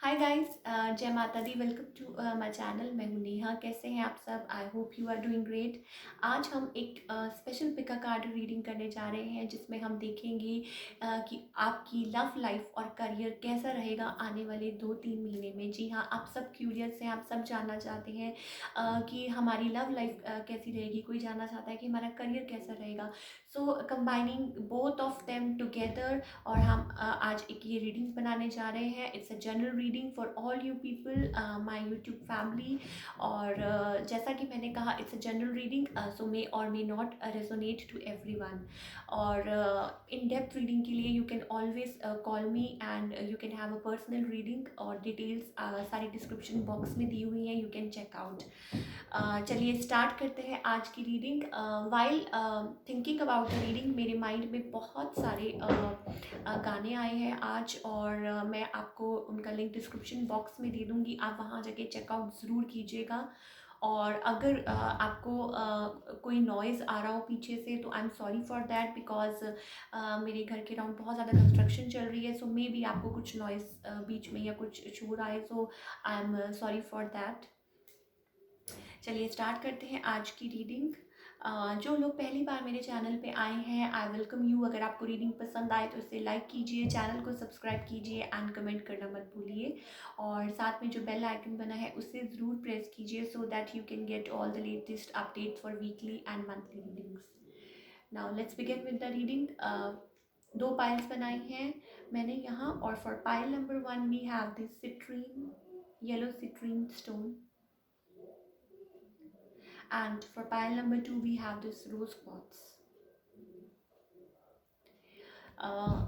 हाय guys, जय माता दी। Welcome to my channel. मैं हूं नेहा। कैसे हैं आप सब? I hope you are doing great. आज हम एक स्पेशल पिका कार्ड रीडिंग करने जा रहे हैं जिसमें हम देखेंगे कि आपकी लव लाइफ और करियर कैसा रहेगा आने वाले 2-3 महीने में। जी हाँ, आप सब क्यूरियस हैं, आप सब जानना चाहते हैं कि हमारी लव लाइफ कैसी रहेगी। कोई जानना चाहता है कि हमारा करियर कैसा रहेगा। So combining both of them together और हम आज एक ये रीडिंग बनाने जा रहे हैं। It's a general reading for all you people, my YouTube family. और जैसा कि मैंने कहा, it's a general reading, so may और may not resonate to everyone. और इन डेप्थ रीडिंग के लिए you can always call me and you can have a personal reading. और डिटेल्स सारी डिस्क्रिप्शन बॉक्स में दी हुई हैं, यू कैन चेक आउट। चलिए स्टार्ट करते हैं आज की reading. While thinking about the reading, मेरे माइंड में बहुत सारे गाने आए हैं आज, और मैं आपको उनका लिंक डिस्क्रिप्शन बॉक्स में दे दूँगी। आप वहाँ जाके चेकआउट ज़रूर कीजिएगा। और अगर आपको कोई नॉइज़ आ रहा हो पीछे से, तो आई am sorry for that, because मेरे घर के अराउंड बहुत ज़्यादा कंस्ट्रक्शन चल रही है। सो मे बी आपको कुछ नॉइज़ बीच में या कुछ शोर आए, so I am sorry for that. चलिए स्टार्ट करते हैं आज की रीडिंग। जो लोग पहली बार मेरे चैनल पे आए हैं, आई वेलकम यू। अगर आपको रीडिंग पसंद आए तो इसे लाइक कीजिए, चैनल को सब्सक्राइब कीजिए एंड कमेंट करना मत भूलिए। और साथ में जो बेल आइकन बना है उसे ज़रूर प्रेस कीजिए, so that you can get all the latest update for weekly and monthly readings. Now let's begin with the reading. दो पाइल्स बनाई हैं मैंने यहाँ, और for pile number 1 we have this citrine, yellow citrine stone, and for pile number 2 we have this rose quartz.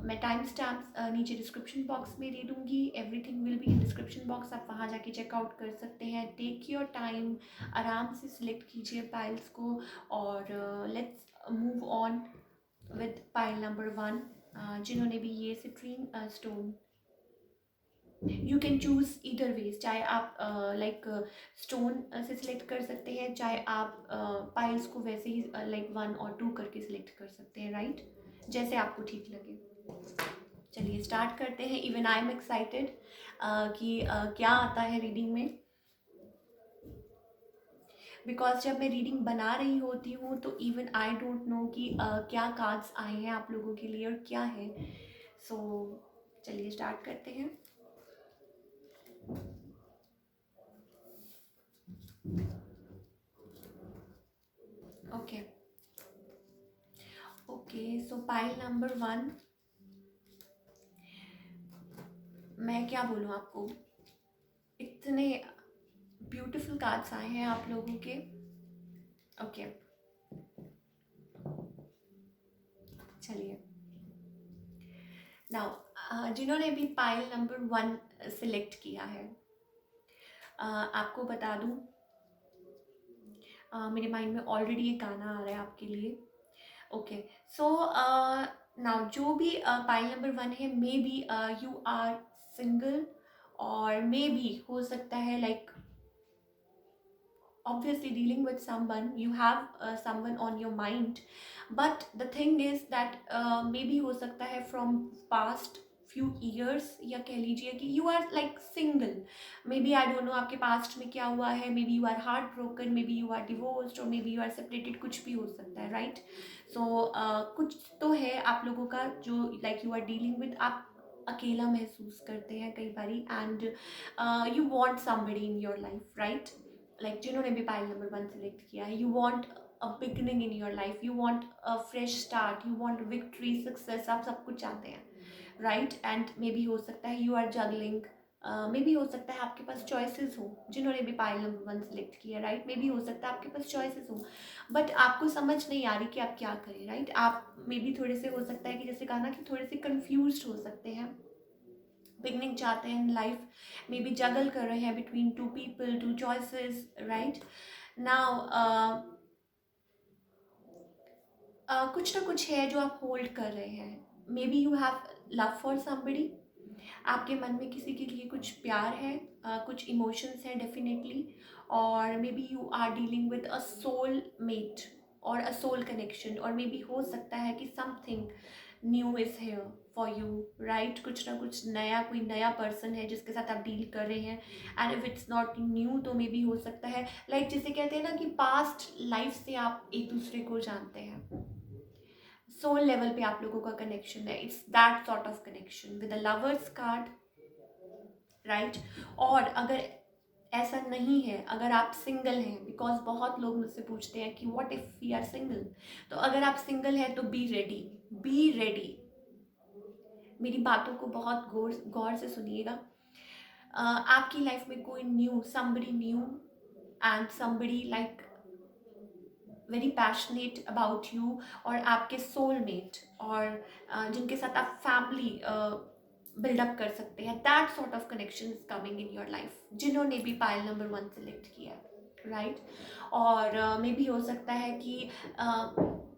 मैं time stamps नीचे description box में दे दूँगी। Everything will be in description box, आप वहाँ जाके चेकआउट कर सकते हैं। टेक योर टाइम, आराम से सिलेक्ट कीजिए पाइल्स को। और let's move on with pile number 1। जिन्होंने भी ये citrine stone, you can choose either ways, चाहे आप लाइक स्टोन से सिलेक्ट कर सकते हैं, चाहे आप पाइल्स को वैसे ही लाइक 1 और 2 करके सिलेक्ट कर सकते हैं, राइट? जैसे आपको ठीक लगे। चलिए स्टार्ट करते हैं। इवन आई एम एक्साइटेड कि क्या आता है रीडिंग में, बिकॉज जब मैं रीडिंग बना रही होती हूँ तो इवन आई डोंट नो कि क्या कार्ड्स आए हैं आप लोगों के लिए और क्या है। सो चलिए स्टार्ट करते हैं। ओके ओके, सो पाइल नंबर 1, मैं क्या बोलूँ आपको, इतने ब्यूटीफुल कार्ड्स आए हैं आप लोगों के। ओके चलिए नाउ, जिन्होंने भी पाइल नंबर 1 सिलेक्ट किया है, आपको बता दूं, मेरे माइंड में ऑलरेडी ये गाना आ रहा है आपके लिए। ओके सो नाउ जो भी पाइल नंबर 1 है, may B you are single, और मे बी हो सकता है like obviously dealing with someone, you have someone on your mind, but the thing is that maybe हो सकता है from past few years, या कह लीजिए कि you are like single, maybe I don't know आपके past में क्या हुआ है, maybe you are heartbroken, maybe you are divorced, or maybe you are separated, कुछ भी हो सकता है, right? So कुछ तो है आप लोगों का जो like you are dealing with, आप अकेला महसूस करते हैं कई बारी, and you want somebody in your life, right? Like जिन्होंने भी पाइल नंबर 1 सेलेक्ट किया है, you want a beginning in your life, you want a fresh start, you want victory, success, आप सब कुछ चाहते हैं, राइट? एंड मे बी हो सकता है you are juggling, may B हो सकता है आपके पास चॉइसेस हो, जिन्होंने भी पाइल नंबर 1 सेलेक्ट किया, राइट? मे बी हो सकता है आपके पास चॉइसेस हो, बट आपको समझ नहीं आ रही कि आप क्या करें, राइट? आप मे बी थोड़े से, हो सकता है कि जैसे कहा ना, कि थोड़े से कन्फ्यूज हो सकते हैं, बिगनिंग चाहते हैं इन लाइफ, मे बी जगल कर रहे हैं between 2 people, 2 choices, right? Now कुछ ना कुछ है जो आप होल्ड कर रहे हैं। May be you have love for somebody, आपके मन में किसी के लिए कुछ प्यार है, कुछ इमोशंस हैं डेफिनेटली, और may be you are dealing with a soul mate और अ सोल कनेक्शन, और मे बी हो सकता है कि something new is here for you, right. कुछ ना कुछ नया, कोई नया पर्सन है जिसके साथ आप डील कर रहे हैं। And if it's not new तो मे बी हो सकता है लाइक जिसे कहते हैं ना कि पास्ट लाइफ से आप एक दूसरे को जानते हैं, सोल लेवल पे आप लोगों का कनेक्शन है। It's that sort of connection with a lovers card, right. और अगर ऐसा नहीं है, अगर आप सिंगल हैं, बिकॉज बहुत लोग मुझसे पूछते हैं कि what if we are single, तो अगर आप सिंगल हैं तो बी रेडी, बी रेडी। मेरी बातों को बहुत गौर गौर से सुनिएगा। आपकी लाइफ में कोई new, somebody new and somebody like very passionate about you, और आपके सोलमेट, और जिनके साथ आप फैमिली बिल्डअप कर सकते हैं, that sort of connection is coming in your life, जिन्होंने भी पायल नंबर 1 सेलेक्ट किया है, राइट। और मे भी हो सकता है कि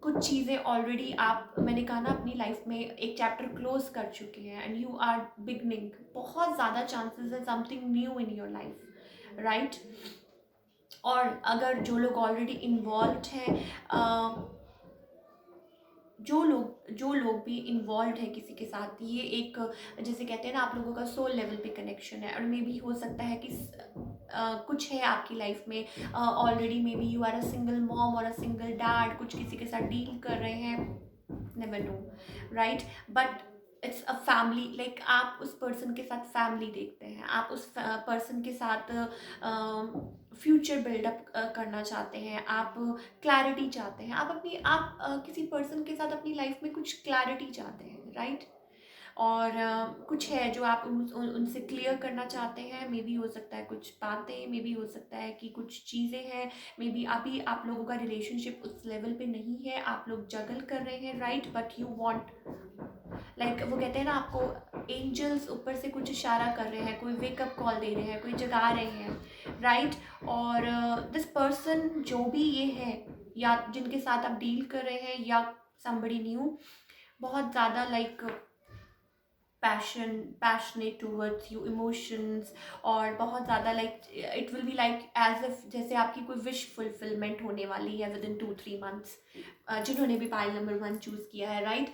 कुछ चीज़ें ऑलरेडी आप, मैंने कहा ना, अपनी लाइफ में एक चैप्टर क्लोज कर चुके हैं एंड यू आर बिगनिंग। बहुत ज़्यादा चांसेस है something new in your life, right. और अगर जो लोग ऑलरेडी इन्वॉल्व हैं, जो लोग भी इन्वॉल्व है किसी के साथ, ये एक, जैसे कहते हैं ना, आप लोगों का सोल लेवल पे कनेक्शन है। और मे भी हो सकता है कि कुछ है आपकी लाइफ में already, may B you are a single mom और अ सिंगल डैड, कुछ किसी के साथ डील कर रहे हैं, never know, right. But it's a family, like आप उस पर्सन के साथ फैमिली देखते हैं, आप उस पर्सन के साथ फ्यूचर बिल्डअप करना चाहते हैं, आप क्लैरिटी चाहते हैं, आप किसी पर्सन के साथ अपनी लाइफ में कुछ क्लैरिटी चाहते हैं, राइट। और कुछ है जो आप उनसे क्लियर करना चाहते हैं। मे बी हो सकता है कुछ बातें, मे बी हो सकता है कि कुछ चीज़ें हैं, मे बी अभी आप लोगों का रिलेशनशिप उस लेवल पे नहीं है, आप लोग जगल कर रहे हैं, right. But you want, like वो कहते हैं ना, आपको एंजल्स ऊपर से कुछ इशारा कर रहे हैं, कोई वेकअप कॉल दे रहे हैं, कोई जगा रहे हैं, राइट। और दिस पर्सन जो भी ये है, या जिनके साथ आप डील कर रहे हैं, या somebody न्यू, बहुत ज़्यादा like passionate towards you, emotions, और बहुत ज़्यादा like it will be like as if जैसे आपकी कोई विश फुलफिलमेंट होने वाली है विद इन 2-3 मंथ्स, जिन्होंने भी पाइल नंबर 1 चूज़ किया है, राइट।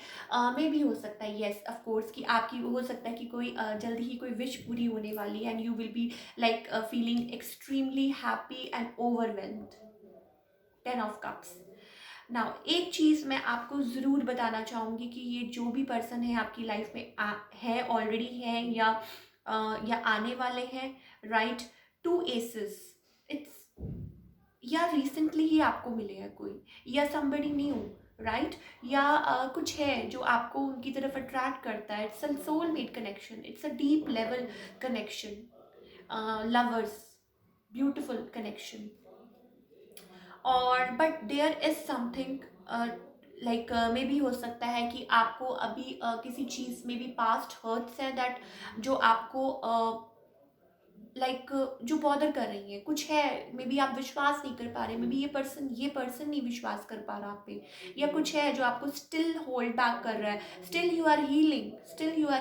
मे भी हो सकता है, येस ऑफ कोर्स, कि आपकी हो सकता है कि कोई जल्दी ही कोई विश पूरी होने वाली है and you will be like feeling extremely happy and overwhelmed. 10 of cups. Now एक चीज़ मैं आपको ज़रूर बताना चाहूँगी कि ये जो भी पर्सन है आपकी लाइफ में है, ऑलरेडी है, या आने वाले हैं, राइट। 2 एसेस, इट्स, या रिसेंटली ही आपको मिले हैं कोई, या somebody न्यू, राइट। या कुछ है जो आपको उनकी तरफ अट्रैक्ट करता है। It's a soulmate connection, it's a deep level connection, lovers, beautiful connection. और but there is something like, may be हो सकता है कि आपको अभी किसी चीज़ में भी पास्ट हर्ट्स हैं दैट, जो आपको लाइक जो बॉदर कर रही हैं, कुछ है, मे बी आप विश्वास नहीं कर पा रहे, मे बी ये पर्सन नहीं विश्वास कर पा रहा आप पे, या कुछ है जो आपको स्टिल होल्ड बैक कर रहा है, still you are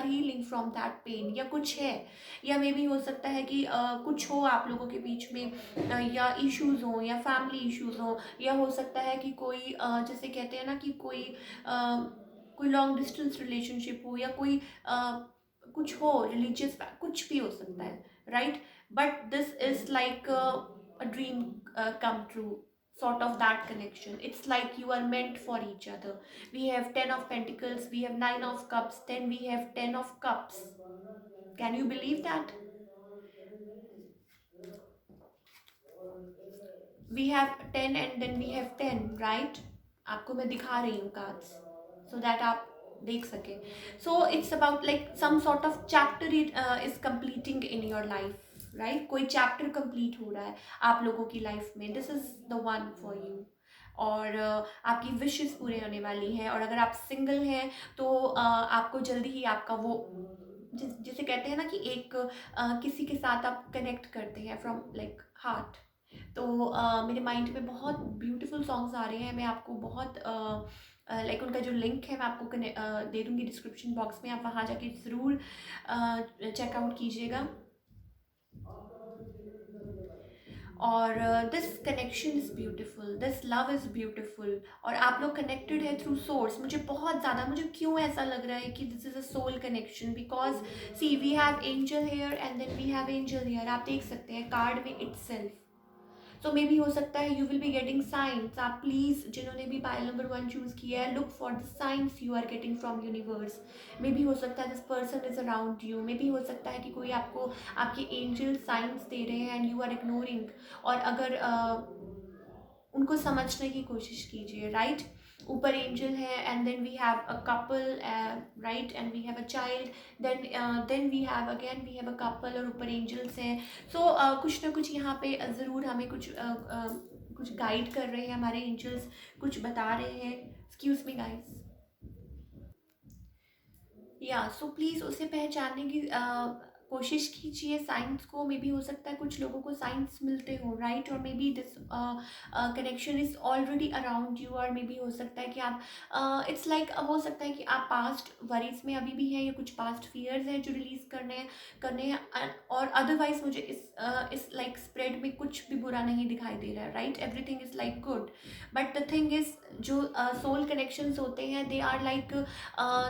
healing from that pain, या कुछ है। या मे बी हो सकता है कि कुछ हो आप लोगों के बीच में, या इश्यूज हो, या फैमिली इश्यूज हो, या हो सकता है कि कोई जैसे कहते हैं ना कि कोई लॉन्ग डिस्टेंस रिलेशनशिप हो, या कोई कुछ हो रिलीजियस, कुछ भी हो सकता है, right? But this is like a dream come true, sort of that connection. It's like you are meant for each other. We have 10 of Pentacles, we have 9 of Cups, then we have 10 of Cups. Can you believe that? We have 10 and then we have 10, right? आपको मैं दिखा रही हूँ cards so that आप देख सके. So it's about like some sort of chapter is completing in your life, right? कोई chapter complete हो रहा है आप लोगों की लाइफ में. This is the one for you. और आपकी विशेस पूरे होने वाली हैं. और अगर आप सिंगल हैं तो आपको जल्दी ही आपका वो जिसे कहते हैं ना कि एक किसी के साथ आप कनेक्ट करते हैं फ्रॉम लाइक हार्ट. तो मेरे माइंड में बहुत ब्यूटीफुल सॉन्ग्स आ रहे हैं. मैं आपको बहुत लाइक उनका जो लिंक है मैं आपको दे दूँगी डिस्क्रिप्शन बॉक्स में. आप वहाँ जाके ज़रूर चेकआउट कीजिएगा. और this connection is beautiful, this love is beautiful, और आप लोग कनेक्टेड है थ्रू सोर्स। मुझे बहुत ज़्यादा, मुझे क्यों ऐसा लग रहा है कि this is a soul connection, because see we have angel here and then we have angel here, आप देख सकते हैं कार्ड में इटसेल्फ। सो मे बी हो सकता है you will be getting signs. आप प्लीज़ जिन्होंने भी पाइल नंबर 1 चूज़ किया है, look for the signs you are getting from universe. May B हो सकता है this person is around you, may be हो सकता है कि कोई आपको आपके एंजल साइंस दे रहे हैं एंड यू आर इग्नोरिंग। और अगर उनको समझने की कोशिश कीजिए, राइट। ऊपर एंजल है and then we have a couple, right, and we have a child, then we have again we have a couple, और ऊपर एंजल्स हैं। सो कुछ ना कुछ यहाँ पे ज़रूर हमें कुछ गाइड कर रहे हैं हमारे एंजल्स, कुछ बता रहे हैं। Excuse me guys. या सो प्लीज़ उसे पहचानने की कोशिश कीजिए साइंस को। मे बी हो सकता है कुछ लोगों को साइंस मिलते हो, राइट, और may be this connection is already around you, और मे बी हो सकता है कि आप इट्स लाइक हो सकता है कि आप पास्ट वरीज में अभी भी हैं, या कुछ पास्ट फियर्स हैं जो रिलीज करने हैं और अदरवाइज मुझे इस लाइक स्प्रेड में कुछ भी बुरा नहीं दिखाई दे रहा है, right. Everything is like good, but the thing is जो सोल कनेक्शंस होते हैं they are like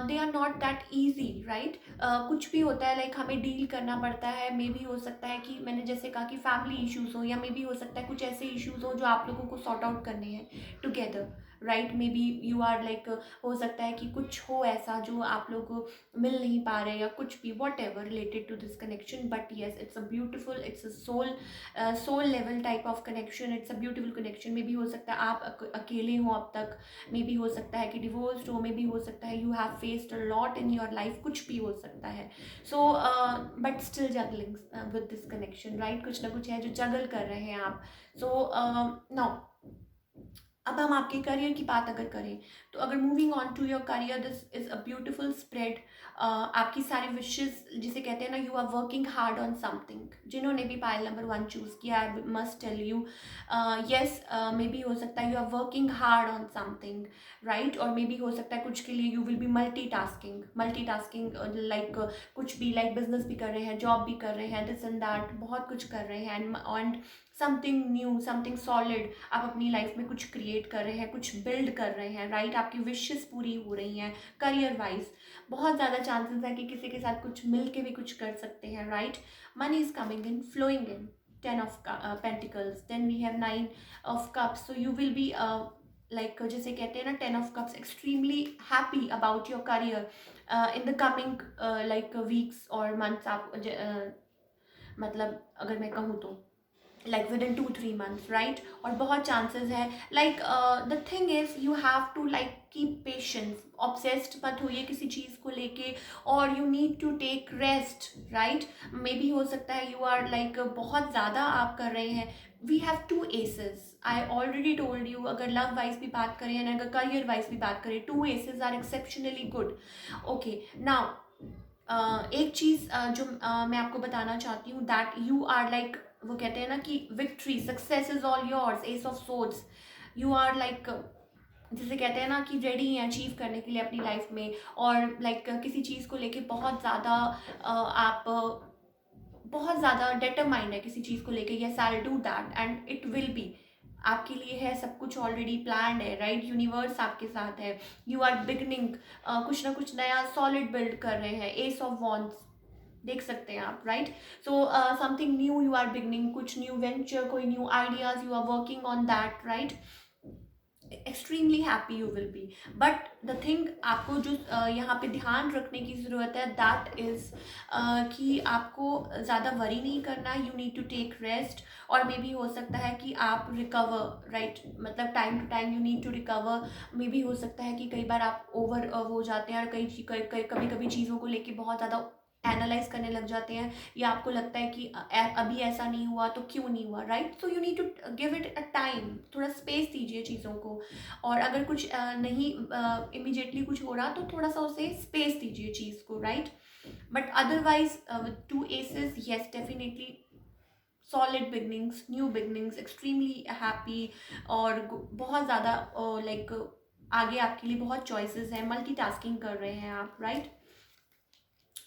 they are not that easy, right. कुछ भी होता है लाइक हमें डील करना पड़ता है। मे बी हो सकता है कि मैंने जैसे कहा कि फैमिली इश्यूज हो, या मे बी हो सकता है कुछ ऐसे इश्यूज हो जो आप लोगों को सॉर्ट आउट करने हैं together, right. May be you are like हो सकता है कि कुछ हो ऐसा जो आप लोग मिल नहीं पा रहे, या कुछ भी whatever related to this connection. But yes, it's a beautiful, it's a soul level type of connection, it's a beautiful connection. May be हो सकता है आप अकेले हो अब तक, मे बी हो सकता है कि डिवोर्स्ड हो, मे बी हो सकता है you have faced a lot in your life, कुछ भी हो सकता है। So but still juggling with this connection, right. कुछ ना कुछ है जो जगल कर रहे हैं आप। सो नाउ अब हम आपके करियर की बात अगर करें, तो अगर moving on to your career, this is a beautiful spread. आपकी सारी विशेस, जिसे कहते हैं ना, you are working hard on something. जिन्होंने भी पाइल नंबर 1 चूज किया, I must tell you, yes, may be हो सकता है you are working hard on something, right. और मे बी हो सकता है कुछ के लिए you will be multitasking like कुछ भी, लाइक बिजनेस भी कर रहे हैं, जॉब भी कर रहे हैं, दिस एंड दैट, बहुत कुछ कर रहे हैं, and something new, something solid आप अपनी लाइफ में कुछ क्रिएट कर रहे हैं, कुछ बिल्ड कर रहे हैं, राइट। आपकी विशेस पूरी हो रही हैं करियर वाइज। बहुत ज़्यादा चांसेस है कि किसी के साथ कुछ मिल के भी कुछ कर सकते हैं, right. Money is coming in, flowing in, 10 of pentacles, then we have 9 of cups. So you will be like जैसे कहते हैं ना, 10 of cups, extremely happy about your career in the coming like weeks और months. आप मतलब अगर मैं कहूँ तो like within 2-3 months, right। और बहुत chances है like the thing is you have to like keep patience, obsessed मत होइए किसी चीज़ को लेके, और you need to take rest, right। May be हो सकता है you are like बहुत ज़्यादा आप कर रहे हैं। we have 2 aces, I already told you। अगर लव वाइज भी बात करें या अगर करियर वाइज भी बात करें, 2 aces are exceptionally good, okay। now एक चीज़ जो मैं आपको बताना चाहती हूँ, दैट यू आर लाइक, वो कहते हैं ना कि victory, success is all yours, ace of swords. You are like जिसे कहते हैं ना कि रेडी हैं अचीव करने के लिए अपनी लाइफ में, और लाइक किसी चीज़ को लेके बहुत ज़्यादा आप बहुत ज़्यादा डिटरमाइंड है किसी चीज़ को लेके, yes I will do that and it will B. आपके लिए है, सब कुछ ऑलरेडी प्लान्ड है, राइट। यूनिवर्स आपके साथ है, यू आर बिगनिंग कुछ ना कुछ नया सॉलिड बिल्ड कर रहे हैं, एस ऑफ वॉन्ड्स देख सकते हैं आप, right. So something new you are beginning, कुछ न्यू वेंचर, कोई new ideas, you are working on that, right. Extremely happy you will be. But the thing आपको जो यहाँ पे ध्यान रखने की ज़रूरत है, दैट इज़ कि आपको ज़्यादा वरी नहीं करना, you need to take rest. और मे बी हो सकता है कि आप रिकवर, राइट, मतलब time to time you need to recover. May be हो सकता है कि कई बार आप ओवर हो जाते हैं, और कभी कभी चीज़ों को लेके बहुत ज़्यादा एनालाइज करने लग जाते हैं, या आपको लगता है कि अभी ऐसा नहीं हुआ तो क्यों नहीं हुआ, right. So you need to give it a time, थोड़ा स्पेस दीजिए चीज़ों को। और अगर कुछ नहीं इमिजिएटली कुछ हो रहा, तो थोड़ा सा उसे स्पेस दीजिए चीज़ को, right. But otherwise with 2 aces, yes definitely solid beginnings, new beginnings, extremely happy, और बहुत ज़्यादा लाइक आगे आपके लिए बहुत चॉइसेस हैं, मल्टीटास्किंग कर रहे हैं आप, right.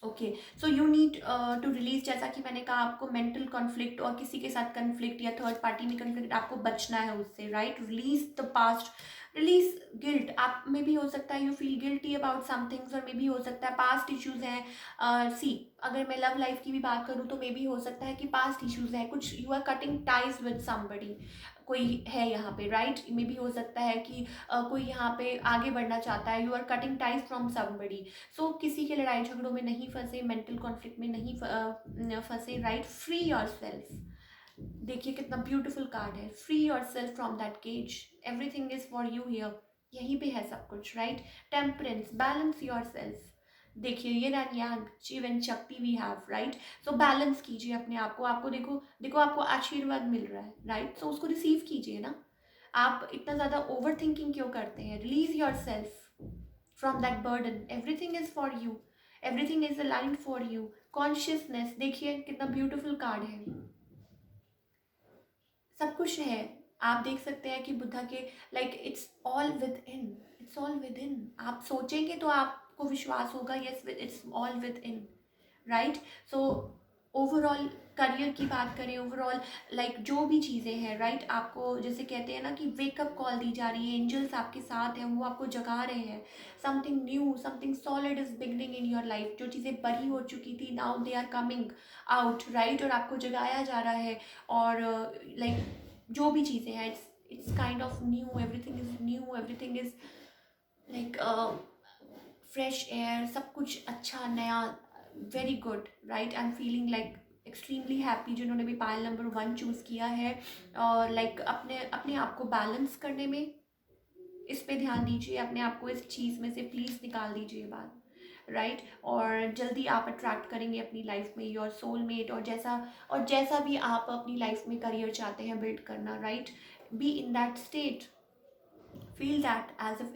Okay, so you need to release, जैसा कि मैंने कहा आपको मेंटल कॉन्फ्लिक्ट और किसी के साथ कन्फ्लिक्ट या थर्ड पार्टी में कन्फ्लिक्ट, आपको बचना है उससे, right? Release the past, release guilt. आप में भी हो सकता है you feel guilty about somethings, और मे भी हो सकता है पास्ट इश्यूज हैं। सी, अगर मैं लव लाइफ की भी बात करूँ तो मे भी हो सकता है कि पास्ट इश्यूज हैं कुछ, you are cutting ties with somebody, कोई है यहाँ पे, राइट? मे भी हो सकता है कि कोई यहाँ पे आगे बढ़ना चाहता है, you are cutting ties from somebody. So किसी के लड़ाई झगड़ों में नहीं फंसे, मेंटल कॉन्फ्लिक्ट में नहीं फंसे, राइट? Free yourself. देखिए कितना ब्यूटीफुल कार्ड है, free yourself from that cage, everything is for you here, यहीं पे है सब कुछ, right? Temperance, balance yourself. देखिए ये एंड यांग, जीवन शक्ति we have, right? So balance कीजिए अपने आप को, आपको देखो देखो आपको आशीर्वाद मिल रहा है, राइट? सो उसको रिसीव कीजिए ना। आप इतना ज़्यादा ओवर थिंकिंग क्यों करते हैं? Release your self from that burden, everything is for you, everything is aligned for you, consciousness। देखिए कितना ब्यूटीफुल कार्ड है, सब कुछ है। आप देख सकते हैं कि बुद्धा के like it's all with in, it's all with in. आप सोचेंगे तो आपको विश्वास होगा, yes it's all with in, right? So overall career की बात करें, ओवरऑल लाइक जो भी चीज़ें हैं, राइट? आपको जैसे कहते हैं ना कि वेकअप कॉल दी जा रही है, एंजल्स आपके साथ हैं, वो आपको जगा रहे हैं। Something new, something solid is beginning in your life. जो चीज़ें बड़ी हो चुकी थी, now they are coming out, right? और आपको जगाया जा रहा है। और लाइक जो भी चीज़ें हैं, it's kind of new, everything is new, everything is like fresh air, सब कुछ अच्छा नया, very good, right? I am feeling like extremely happy जिन्होंने भी पायल नंबर 1 चूज़ किया है। और लाइक अपने अपने आप को बैलेंस करने में इस पे ध्यान दीजिए, अपने आप को इस चीज़ में से प्लीज़ निकाल दीजिए बात, राइट? और जल्दी आप अट्रैक्ट करेंगे अपनी लाइफ में योर सोलमेट, और जैसा भी आप अपनी लाइफ में करियर चाहते हैं बिल्ड करना, right? Be in that state, feel that as if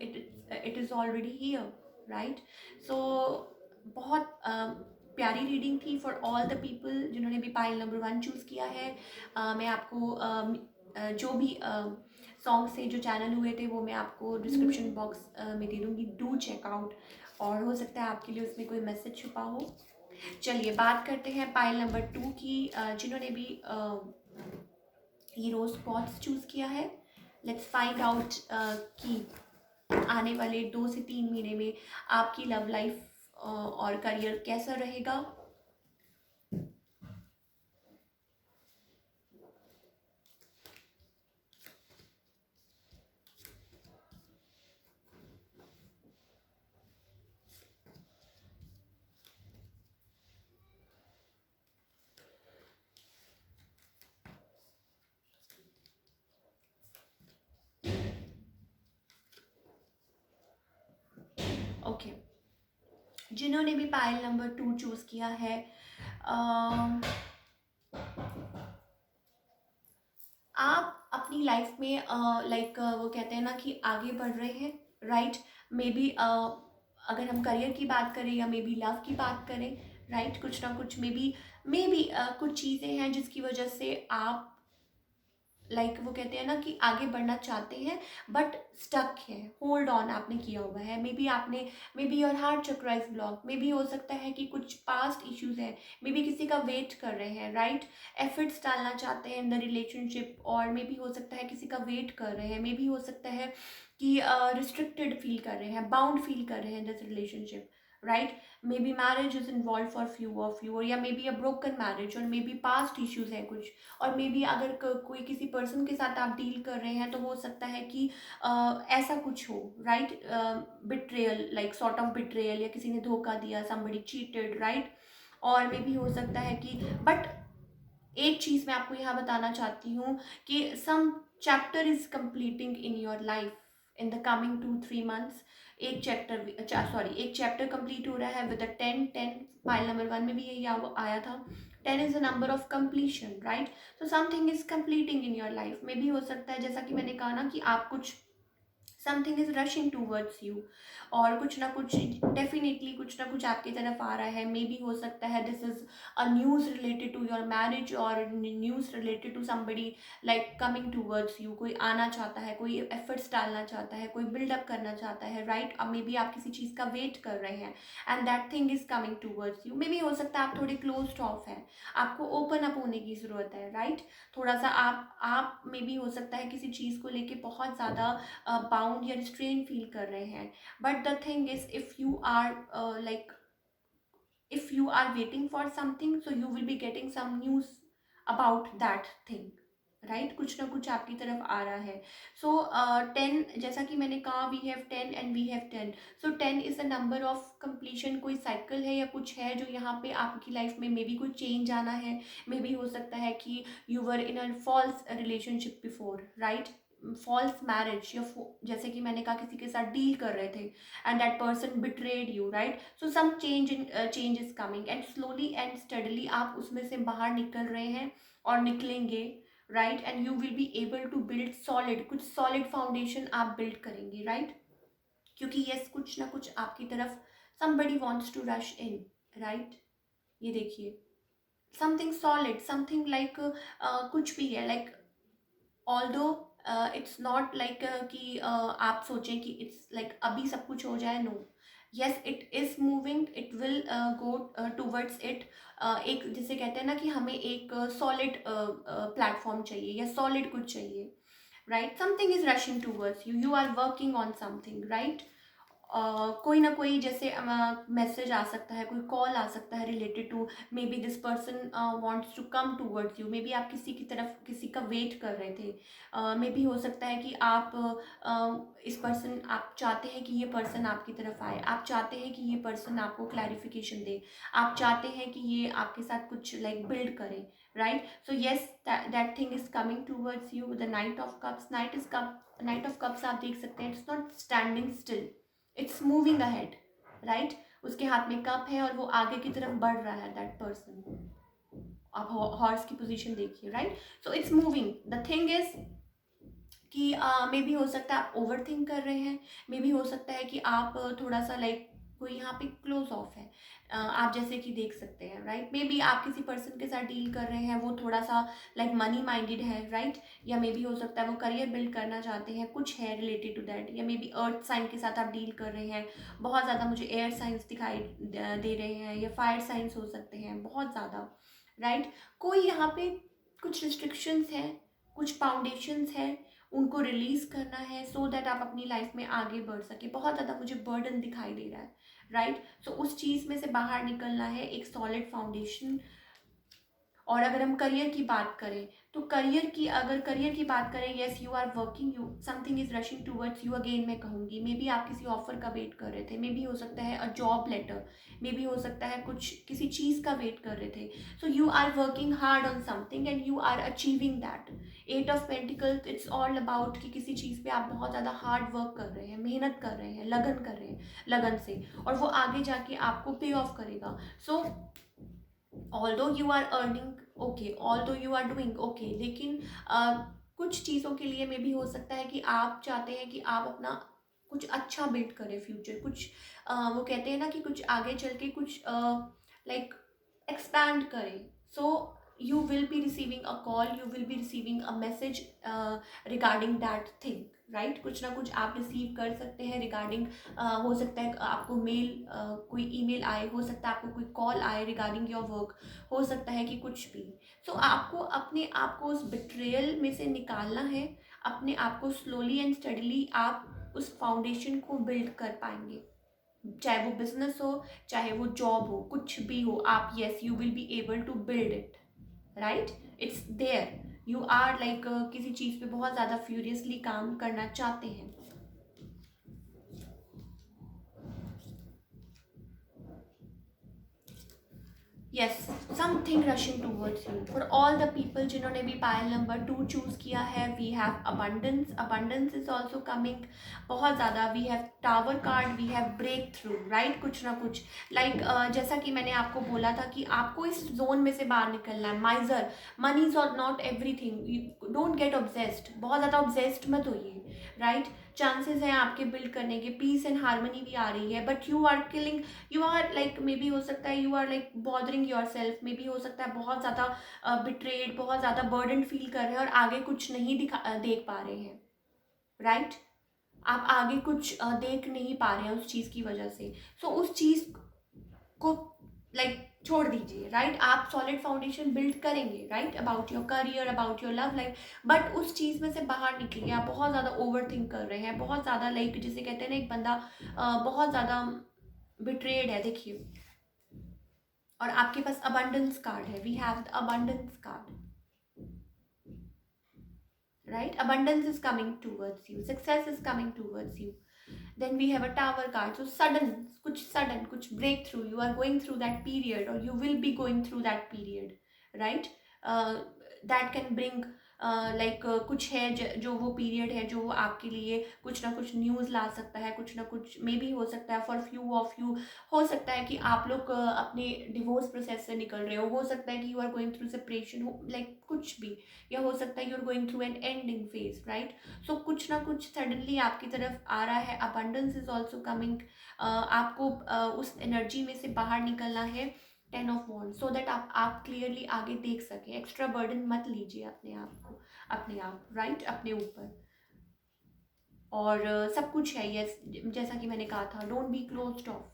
it is already here, right? So बहुत प्यारी रीडिंग थी फॉर ऑल द पीपल जिन्होंने भी पाइल नंबर 1 चूज़ किया है। मैं आपको जो भी सॉन्ग से जो चैनल हुए थे वो मैं आपको डिस्क्रिप्शन बॉक्स में दे दूँगी, डू चेकआउट। और हो सकता है आपके लिए उसमें कोई मैसेज छुपा हो। चलिए बात करते हैं पाइल नंबर 2 की, जिन्होंने भी हीरोज पॉट्स चूज़ किया है। लेट्स फाइंड आउट कि आने वाले 2 से 3 महीने में आपकी लव लाइफ और करियर कैसा रहेगा। ओके, जिन्होंने भी पायल नंबर 2 चूज़ किया है, आप अपनी लाइफ में लाइक वो कहते हैं ना कि आगे बढ़ रहे हैं, राइट? मे बी अगर हम करियर की बात करें या मे बी लव की बात करें, राइट? कुछ ना कुछ मे बी कुछ चीज़ें हैं जिसकी वजह से आप लाइक वो कहते हैं ना कि आगे बढ़ना चाहते हैं बट स्टक है, होल्ड ऑन आपने किया हुआ है। मे बी आपने, may be your heart chakra is block, may be हो सकता है कि कुछ पास्ट इश्यूज हैं, मे बी किसी का वेट कर रहे हैं, राइट? एफर्ट्स डालना चाहते हैं इन द रिलेशनशिप, और मे बी हो सकता है किसी का वेट कर रहे हैं, मे बी हो सकता है कि रिस्ट्रिक्टेड फील कर रहे हैं, बाउंड फील कर रहे हैं in this relationship, right? May be marriage is involve for few of you, या maybe a broken marriage, और मे बी पास्ट इश्यूज हैं कुछ। और मे बी अगर कोई किसी पर्सन के साथ आप डील कर रहे हैं तो हो सकता है कि ऐसा कुछ हो, right? Betrayal, like sort of betrayal, या किसी ने धोखा दिया, समबडी चीटेड, राइट? और मे बी हो सकता है कि बट एक चीज़ मैं आपको यहाँ बताना चाहती हूँ कि some chapter is completing in your life in the coming 2-3 months. एक चैप्टर कंप्लीट हो रहा है विद 10-10। फाइल नंबर 1 में भी यही आया था, 10 is a number of completion, right? तो something is completing in your life. में भी हो सकता है जैसा कि मैंने कहा ना कि आप कुछ something is rushing towards you, और कुछ ना कुछ डेफिनेटली कुछ ना कुछ आपकी तरफ आ रहा है। मे बी हो सकता है this is a news related to your marriage, और news related to somebody like coming towards you. कोई आना चाहता है, कोई एफर्ट्स डालना चाहता है, कोई बिल्डअप करना चाहता है, राइट। अब मे बी आप किसी चीज़ का वेट कर रहे हैं and that thing is coming towards you. May be हो सकता है आप थोड़े क्लोज्ड ऑफ हैं, आपको ओपन अप होने की ज़रूरत है, राइट। थोड़ा सा आप मे बी हो सकता है किसी चीज़ को लेके बहुत ज़्यादा बाउंड या रिस्ट्रेन फील कर रहे हैं। But the thing is if you are like if you are waiting for something, so you will be getting some news about that thing, right. कुछ ना कुछ आपकी तरफ आ रहा है। सो 10, जैसा कि मैंने कहा, we have 10 and we have 10। So 10 is the number of completion. कोई साइकिल है या कुछ है जो यहाँ पे आपकी लाइफ में मे बी कोई चेंज आना है। मे बी हो सकता है कि you were in a false relationship before, right, false marriage, या जैसे कि मैंने कहा किसी के साथ डील कर रहे थे and that person betrayed you, right. So some change is coming and slowly and steadily आप उसमें से बाहर निकल रहे हैं और निकलेंगे, राइट। And you will be able to build solid, कुछ सॉलिड फाउंडेशन आप बिल्ड करेंगे, राइट। क्योंकि यस कुछ ना कुछ आपकी तरफ somebody wants to rush in, right. ये देखिए, समथिंग सॉलिड, समथिंग लाइक कुछ भी है, like although it's not like कि आप सोचें कि इट्स लाइक अभी सब कुछ हो जाए, no. Yes it is moving, it will go towards it. एक जिसे कहते हैं ना कि हमें एक सॉलिड प्लेटफॉर्म चाहिए या सॉलिड कुछ चाहिए, right. Something is rushing towards you, you are working on something, right. कोई ना कोई जैसे मैसेज आ सकता है, कोई कॉल आ सकता है related to maybe this person wants to come towards you. May be आप किसी की तरफ किसी का वेट कर रहे थे। मे बी हो सकता है कि आप इस पर्सन, आप चाहते हैं कि ये पर्सन आपकी तरफ आए, आप चाहते हैं कि ये पर्सन आपको क्लैरिफिकेशन दे, आप चाहते हैं कि ये आपके साथ कुछ लाइक बिल्ड करे, right. So yes that thing is coming towards you. The night of cups, night of cups आप देख सकते हैं, it's not standing still, it's moving ahead, right. उसके हाथ में कप है और वो आगे की तरफ बढ़ रहा है, दैट पर्सन। आप हॉर्स की पोजीशन देखिए, right. So it's moving. The thing is कि मे बी हो सकता है आप ओवर थिंक कर रहे हैं। मे बी हो सकता है कि आप थोड़ा सा लाइक कोई यहाँ पे क्लोज ऑफ है, आप जैसे कि देख सकते हैं, राइट। मे बी आप किसी पर्सन के साथ डील कर रहे हैं, वो थोड़ा सा लाइक मनी माइंडेड है, राइट। या मे बी हो सकता है वो करियर बिल्ड करना चाहते हैं, कुछ है रिलेटेड टू दैट। या मे बी अर्थ साइन के साथ आप डील कर रहे हैं, बहुत ज़्यादा मुझे एयर साइंस दिखाई दे रहे हैं, या फायर साइंस हो सकते हैं बहुत ज़्यादा, राइट। कोई यहाँ पे कुछ रिस्ट्रिक्शंस हैं, कुछ फाउंडेशंस हैं, उनको रिलीज़ करना है सो दैट आप अपनी लाइफ में आगे बढ़ सके। बहुत ज़्यादा मुझे बर्डन दिखाई दे रहा है, राइट। सो उस चीज़ में से बाहर निकलना है, एक सॉलिड फाउंडेशन। और अगर हम करियर की बात करें, तो अगर करियर की बात करें, yes you are working, you something is rushing towards you. Again मैं कहूँगी, मे बी आप किसी ऑफर का वेट कर रहे थे, मे बी हो सकता है a job letter, may be हो सकता है कुछ किसी चीज़ का वेट कर रहे थे। So you are working hard on something and you are achieving that. 8 of pentacles, it's all about कि किसी चीज़ पे आप बहुत ज़्यादा हार्ड वर्क कर रहे हैं, मेहनत कर रहे हैं, लगन कर रहे हैं, लगन से, और वो आगे जाके आपको पे ऑफ करेगा। So although you are earning okay, although you are doing okay, लेकिन कुछ चीज़ों के लिए में भी हो सकता है कि आप चाहते हैं कि आप अपना कुछ अच्छा बिल्ड करें फ्यूचर, कुछ वो कहते हैं ना कि कुछ आगे चल के कुछ लाइक एक्सपैंड करें। सो you will be receiving a call, you will be receiving a message regarding that thing, right. कुछ ना कुछ आप रिसीव कर सकते हैं रिगार्डिंग, हो सकता है आपको मेल, कोई ईमेल आए, हो सकता है आपको कोई कॉल आए रिगार्डिंग योर वर्क, हो सकता है कि कुछ भी। सो आपको अपने आप को उस बिट्रेयल में से निकालना है, अपने आप को स्लोली एंड स्टडीली आप उस फाउंडेशन को बिल्ड कर पाएंगे। चाहे वो बिजनेस हो, चाहे वो जॉब हो, कुछ भी हो, आप yes you will be able to build it, right. It's there, you are like किसी चीज़ पे बहुत ज़्यादा फ्यूरियसली काम करना चाहते हैं। Yes something rushing towards you. For all the people जिन्होंने भी पायल नंबर 2 चूज़ किया है, we have abundance, abundance is also coming बहुत ज़्यादा। We have tower card, we have breakthrough, right. कुछ ना कुछ लाइक जैसा कि मैंने आपको बोला था कि आपको इस जोन में से बाहर निकलना है। माइजर, money is not everything, don't get obsessed, बहुत ज़्यादा ऑब्सेस्ड मत होइए, राइट। चांसेस हैं आपके बिल्ड करने के, पीस एंड हार्मनी भी आ रही है, but you are killing, you are like, may be हो सकता है you are like bothering yourself, may be हो सकता है बहुत ज़्यादा बिट्रेड, बहुत ज़्यादा बर्डन फील कर रहे हैं और आगे कुछ नहीं देख पा रहे हैं, राइट? आप आगे कुछ देख नहीं पा रहे हैं उस चीज़ की वजह से। सो उस चीज़ को लाइक छोड़ दीजिए, राइट? आप सॉलिड फाउंडेशन बिल्ड करेंगे, right, about your career, about your love life, but उस चीज़ में से बाहर निकलिए। आप बहुत ज़्यादा ओवर थिंक कर रहे हैं, बहुत ज़्यादा लाइक जिसे कहते हैं ना, एक बंदा बहुत ज़्यादा बिट्रेड है, देखिए। और आपके पास अबंडेंस कार्ड है, we have the abundance card, right? Abundance is coming towards you, success is coming towards you. Then we have a tower card, so sudden kuch breakthrough, you are going through that period or you will be going through that period, right? That can bring like कुछ है जो वो period है जो आपके लिए कुछ ना कुछ न्यूज़ ला सकता है, कुछ ना कुछ मे बी हो सकता है फॉर फ्यू ऑफ यू, हो सकता है कि आप लोग अपने डिवोर्स प्रोसेस से निकल रहे हो सकता है कि you are going through separation, हो लाइक कुछ भी, या हो सकता है you are going through an ending phase, right? So कुछ ना कुछ सडनली आपकी तरफ आ रहा है, अबंडेंस इज ऑल्सो कमिंग, आपको उस एनर्जी में से बाहर निकलना है। 10 ऑफ वॉन्ड्स, सो दैट आप क्लियरली आगे देख सकें, एक्स्ट्रा बर्डन मत लीजिए अपने आप को, अपने आप, राइट, अपने ऊपर। और सब कुछ है, यस, जैसा कि मैंने कहा था, डोंट बी क्लोज्ड ऑफ,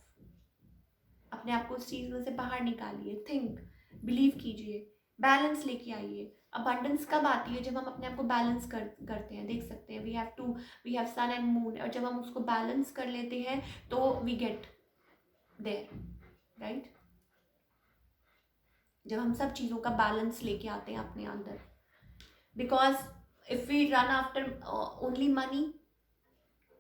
अपने आप को उस चीज़ में से बाहर निकालिए, थिंक, बिलीव कीजिए, बैलेंस लेके आइए। अबंडेंस कब आती है? जब हम अपने आप को बैलेंस करते हैं, देख सकते हैं, we have sun and moon, और जब हम उसको बैलेंस कर लेते हैं तो वी गेट देयर, राइट? जब हम सब चीज़ों का बैलेंस लेके आते हैं अपने अंदर, because if we run after only money,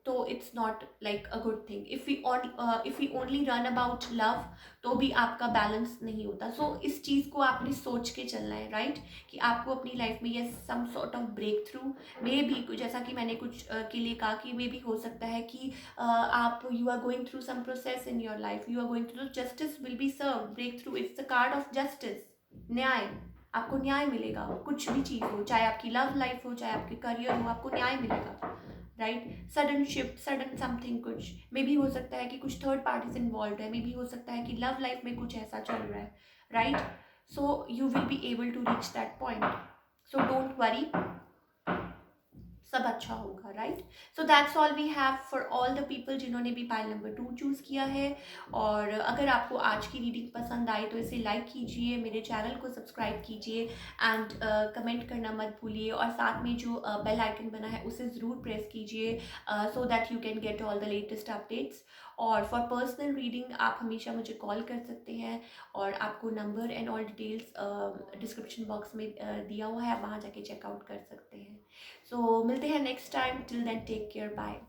तो it's not like a good thing. If we only run about love, तो भी आपका बैलेंस नहीं होता। सो इस चीज़ को आपने सोच के चलना है, राइट? कि आपको अपनी लाइफ में ये some sort of breakthrough मे भी, जैसा कि मैंने कुछ के लिए कहा कि मे भी हो सकता है कि आप you are going through some process in your life, you are going through, justice will be serve, breakthrough, it's the card of justice, न्याय। आपको न्याय मिलेगा, कुछ भी चीज़ हो, चाहे आपकी लव लाइफ हो, चाहे आपके करियर हो, आपको न्याय मिलेगा, right? Sudden shift, sudden something, कुछ मे भी हो सकता है कि कुछ थर्ड पार्टीज इन्वॉल्व है, मे भी हो सकता है कि लव लाइफ में कुछ ऐसा चल रहा है, right? So you will be able to reach that point, so don't worry, सब अच्छा होगा, right? So that's all we have for all the people जिन्होंने भी पाइल नंबर 2 चूज़ किया है। और अगर आपको आज की रीडिंग पसंद आई तो इसे लाइक कीजिए, मेरे चैनल को सब्सक्राइब कीजिए, एंड कमेंट करना मत भूलिए, और साथ में जो बेल आइकन बना है उसे ज़रूर प्रेस कीजिए, so that you can get all the latest updates. और फॉर पर्सनल रीडिंग आप हमेशा मुझे कॉल कर सकते हैं, और आपको number and all details description box में दिया हुआ है, आप वहाँ जाके चेकआउट कर सकते हैं। सो मिलते हैं next time, till then take care, bye.